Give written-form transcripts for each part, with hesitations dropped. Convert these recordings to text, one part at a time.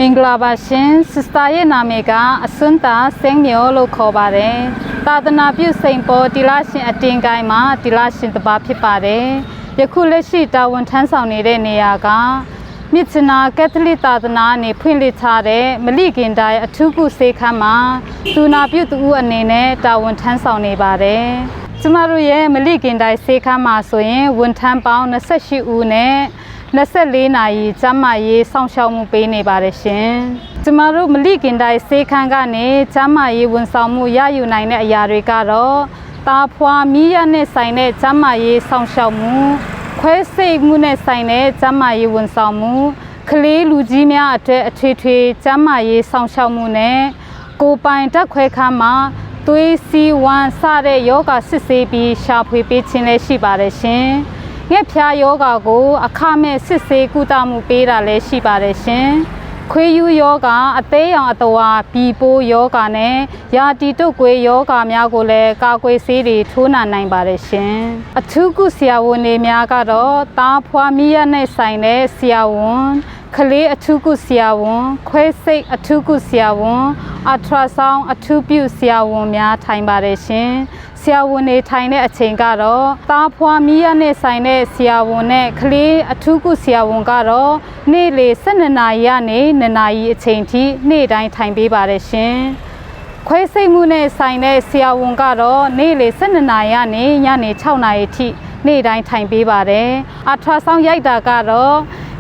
မင်္ဂလာပါရှင်စစ်တာရဲ့နာမည်ကအစွန်းတာစင်းမျိုးလို့ခေါ်ပါတယ်သာသနာပြုစိန်ပေါ်တီလာရှင်အတင်ကိုင်းမှာတီလာရှင်တစ်ပါးဖြစ်ပါတယ်ယခုလက်ရှိတာဝန်ထမ်းဆောင်နေတဲ့နေရာကမြစ်ချနာကက်သလစ်သာသနာနေဖွင့်လှစ်ထားတဲ့မလိကင်တိုင်းအထူးကုဆေးခန်းမှာသူနာပြုသူဦးအနေနဲ့တာဝန်ထမ်းဆောင်နေပါတယ်ကျမတို့ရဲ့မလိကင်တိုင်းဆေးခန်းမှာဆိုရင်ဝန်ထမ်းပေါင်း28ဦးနဲ့24နာရီကျန်းမာရေးစောင့်ရှောက်မှုပေးနေပါတယ်ရှင်။ကျမတို့မလိကင်တိုင်းဆေးခန်းကနေကျန်းမာရေးဝန်ဆောင်မှုရယူနိုင်တဲ့အရာတွေကတော့တာဖွာမီးရနဲ့ဆိုင်တဲ့ကျန်းမာရေးစောင့်ရှောက်မှုခွဲစိတ်မှုနဲ့ဆိုင်တဲ့ကျန်းမာရေးဝန်ဆောင်မှုကလေးလူကြီးများအတွက်အထွေထွေကျန်းမာရေးစောင့်ရှောက်မှုနဲ့ကိုပိုင်တက်ခွဲခန်းမှာသွေးစီးဝမ်းစတဲ့ယောဂစစ်ဆေးပြီးရှာဖွေပေးခြင်းလည်းရှိပါတယ်ရှင်။ငှက်ဖျားယောဂါကိုအခမဲ့စစ်ဆေးကုသမှုပေးတာလည်းရှိပါတယ်ရှင်။ခွေးယူယောဂါအသေးရောင်အတော်ဘီပိုးယောဂါနဲ့ယာတီတုတ်ကွေးယောဂါများကိုလည်းကာကွယ်ဆေးတွေထိုးနှံနိုင်ပါတယ်ရှင်။အထူးကုဆရာဝန်တွေများကတော့တားဖွာမီးရနဲ့ဆိုင်တဲ့ဆရာဝန်ကလေးအထူးကုဆရာဝန်ခွဲစိတ်အထူးကုဆရာဝန်အထရာဆောင်းအထူးပြုဆရာဝန်များထိုင်ပါတယ်ရှင်ဆရာဝန်တွေထိုင်တဲ့အချိန်ကတော့တားဖွာမီးရနဲ့ဆိုင်တဲ့ဆရာဝန်နဲ့ကလေးအထူးကုဆရာဝန်ကတော့နေ့လေ12နာရီကနေ2နာရီအချိန်ထိနေ့တိုင်းထိုင်ပေးပါတယ်ရှင်ခွဲစိတ်မှုနဲ့ဆိုင်တဲ့ဆရာဝန်ကတော့နေ့လေ12နာရီကနေညနေ6နာရီထိနေ့တိုင်းထိုင်ပေးပါတယ်အထရာဆောင်းရိုက်တာကတော့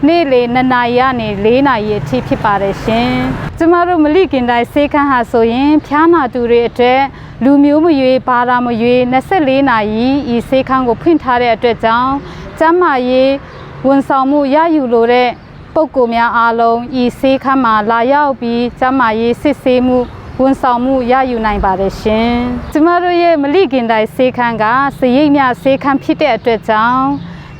နေ့လေ2နာရီကနေ4နာရီအထိဖြစ်ပါတယ်ရှင်ကျမတို့မလိကင်တိုင်းဆေးခန်းဟာဆိုရင်ဖျားနာသူတွေအတွက်လူမျိုးမရွေးဘာသာမရွေး24နာရီဤဆေးခန်းကိုဖွင့်ထားတဲ့အတွက်ကြောင့်ကျန်းမာရေးဝန်ဆောင်မှုရယူလိုတဲ့ပုဂ္ဂိုလ်များအားလုံးဤဆေးခန်းမှာလာရောက်ပြီးကျန်းမာရေးစစ်ဆေးမှုဝန်ဆောင်မှုရယူနိုင်ပါတယ်ရှင်ကျမတို့ရဲ့မလိကင်တိုင်းဆေးခန်းကစရိတ်မြဆေးခန်းဖြစ်တဲ့အတွက်ကြောင့်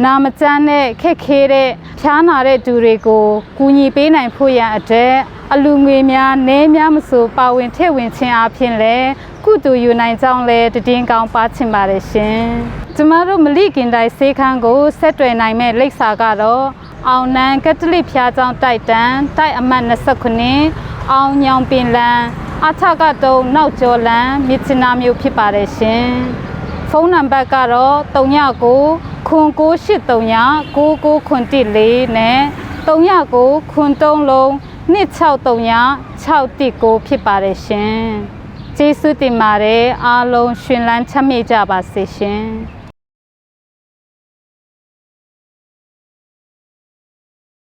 နာမကျန်းတဲ့ခက်ခဲတဲ့ဖျားနာတဲ့သူတွေကိုကူညီပေးနိုင်ဖို့ရန်အတွက်အလူငွေများနည်းများမဆိုပါဝင်ထည့်ဝင်ခြင်းအပြင်လည်းကုသိုလ်ယူနိုင်ကြောင်းလည်းတည်င်းကောင်းပါချင်ပါတယ်ရှင်ကျမတို့မလိကင်တိုင်းဆေးခန်းကိုဆက်တွယ်နိုင်မဲ့လိပ်စာကတော့အောင်နန်းကက်သလစ်ဖျားကျောင်းတိုက်တန်းတိုက်အမှတ်29အောင်ညောင်ပင်လန်းအထကတုံးနောက်ကျော်လန်းမြစ်ချနာမြို့ဖြစ်ပါတယ်ရှင်ဖုန်းနံပါတ်ကတော့39 0983 9994နဲ့39 လုံး2639 619ဖြစ်ပါတယ်ရှင်ကျေးဇူးတင်ပါတယ်အားလုံးရှင်လန်းချမ်းမြေ့ကြပါစေရှင်